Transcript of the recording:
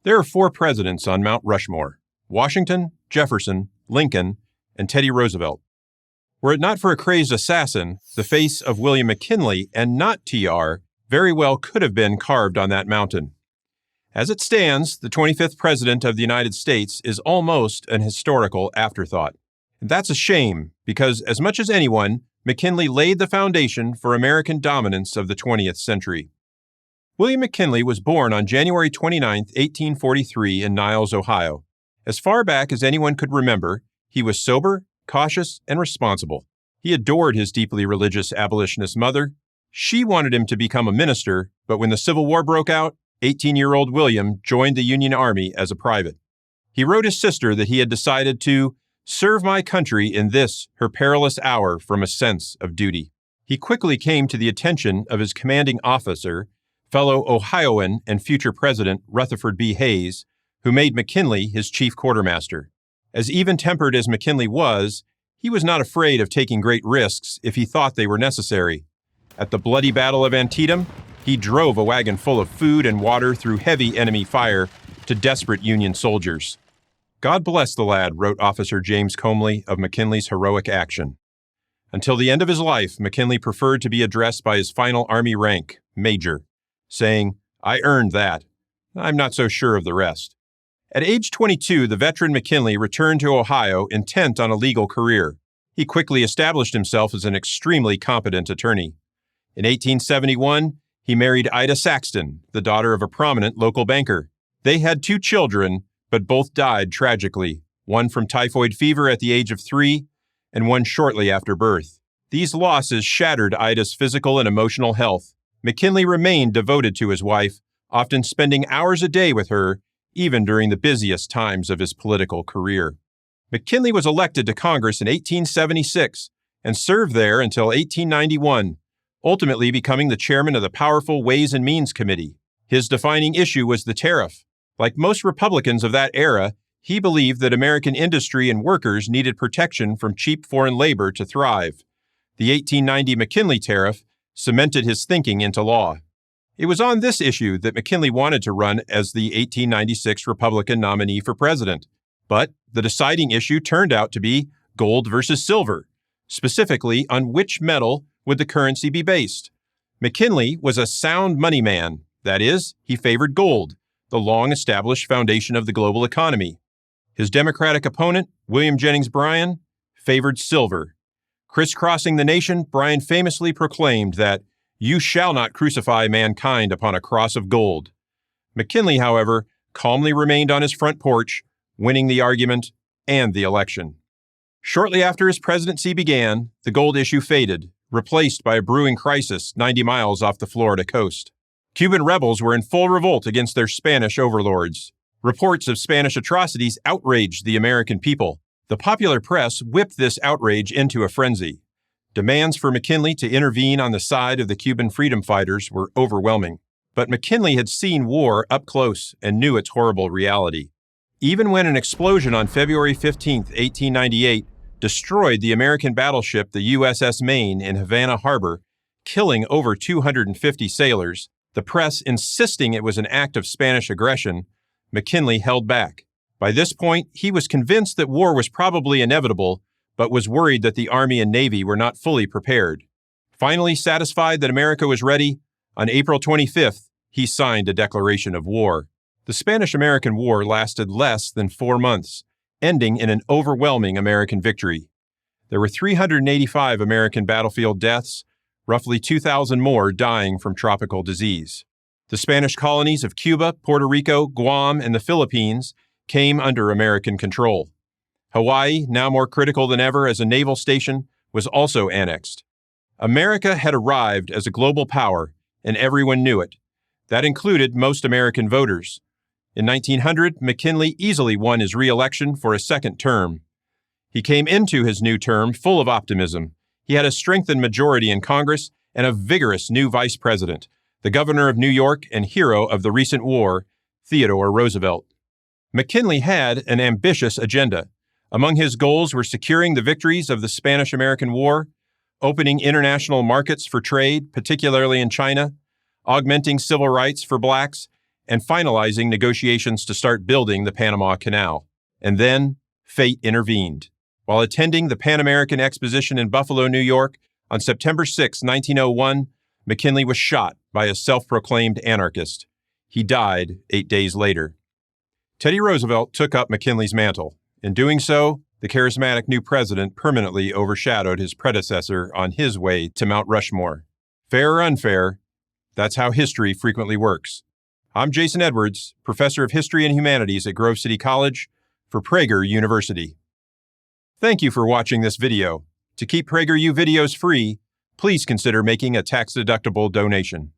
There are 4 presidents on Mount Rushmore: Washington, Jefferson, Lincoln, and Teddy Roosevelt. Were it not for a crazed assassin, the face of William McKinley, and not TR, very well could have been carved on that mountain. As it stands, the 25th President of the United States is almost an historical afterthought. And that's a shame, because as much as anyone, McKinley laid the foundation for American dominance of the 20th century. William McKinley was born on January 29, 1843 in Niles, Ohio. As far back as anyone could remember, he was sober, cautious, and responsible. He adored his deeply religious abolitionist mother. She wanted him to become a minister, but when the Civil War broke out, 18-year-old William joined the Union Army as a private. He wrote his sister that he had decided to serve my country in this, her perilous hour, from a sense of duty. He quickly came to the attention of his commanding officer, fellow Ohioan and future President Rutherford B. Hayes, who made McKinley his chief quartermaster. As even-tempered as McKinley was, he was not afraid of taking great risks if he thought they were necessary. At the bloody Battle of Antietam, he drove a wagon full of food and water through heavy enemy fire to desperate Union soldiers. God bless the lad, wrote Officer James Comely of McKinley's heroic action. Until the end of his life, McKinley preferred to be addressed by his final Army rank, Major, saying, "I earned that. I'm not so sure of the rest." At age 22, the veteran McKinley returned to Ohio intent on a legal career. He quickly established himself as an extremely competent attorney. In 1871, he married Ida Saxton, the daughter of a prominent local banker. They had 2 children, but both died tragically, one from typhoid fever at the age of 3, and one shortly after birth. These losses shattered Ida's physical and emotional health. McKinley remained devoted to his wife, often spending hours a day with her, even during the busiest times of his political career. McKinley was elected to Congress in 1876 and served there until 1891, ultimately becoming the chairman of the powerful Ways and Means Committee. His defining issue was the tariff. Like most Republicans of that era, he believed that American industry and workers needed protection from cheap foreign labor to thrive. The 1890 McKinley tariff cemented his thinking into law. It was on this issue that McKinley wanted to run as the 1896 Republican nominee for president. But the deciding issue turned out to be gold versus silver, specifically on which metal would the currency be based. McKinley was a sound money man. That is, he favored gold, the long-established foundation of the global economy. His Democratic opponent, William Jennings Bryan, favored silver. Crisscrossing the nation, Bryan famously proclaimed that, "You shall not crucify mankind upon a cross of gold." McKinley, however, calmly remained on his front porch, winning the argument and the election. Shortly after his presidency began, the gold issue faded, replaced by a brewing crisis 90 miles off the Florida coast. Cuban rebels were in full revolt against their Spanish overlords. Reports of Spanish atrocities outraged the American people. The popular press whipped this outrage into a frenzy. Demands for McKinley to intervene on the side of the Cuban freedom fighters were overwhelming. But McKinley had seen war up close and knew its horrible reality. Even when an explosion on February 15, 1898, destroyed the American battleship the USS Maine in Havana Harbor, killing over 250 sailors, the press insisting it was an act of Spanish aggression, McKinley held back. By this point, he was convinced that war was probably inevitable, but was worried that the Army and Navy were not fully prepared. Finally satisfied that America was ready, on April 25th, he signed a declaration of war. The Spanish-American War lasted less than 4 months, ending in an overwhelming American victory. There were 385 American battlefield deaths, roughly 2,000 more dying from tropical disease. The Spanish colonies of Cuba, Puerto Rico, Guam, and the Philippines came under American control. Hawaii, now more critical than ever as a naval station, was also annexed. America had arrived as a global power, and everyone knew it. That included most American voters. In 1900, McKinley easily won his re-election for a second term. He came into his new term full of optimism. He had a strengthened majority in Congress and a vigorous new vice president, the governor of New York and hero of the recent war, Theodore Roosevelt. McKinley had an ambitious agenda. Among his goals were securing the victories of the Spanish-American War, opening international markets for trade, particularly in China, augmenting civil rights for blacks, and finalizing negotiations to start building the Panama Canal. And then, fate intervened. While attending the Pan American Exposition in Buffalo, New York, on September 6, 1901, McKinley was shot by a self-proclaimed anarchist. He died 8 days later. Teddy Roosevelt took up McKinley's mantle. In doing so, the charismatic new president permanently overshadowed his predecessor on his way to Mount Rushmore. Fair or unfair, that's how history frequently works. I'm Jason Edwards, professor of history and humanities at Grove City College for Prager University. Thank you for watching this video. To keep PragerU videos free, please consider making a tax-deductible donation.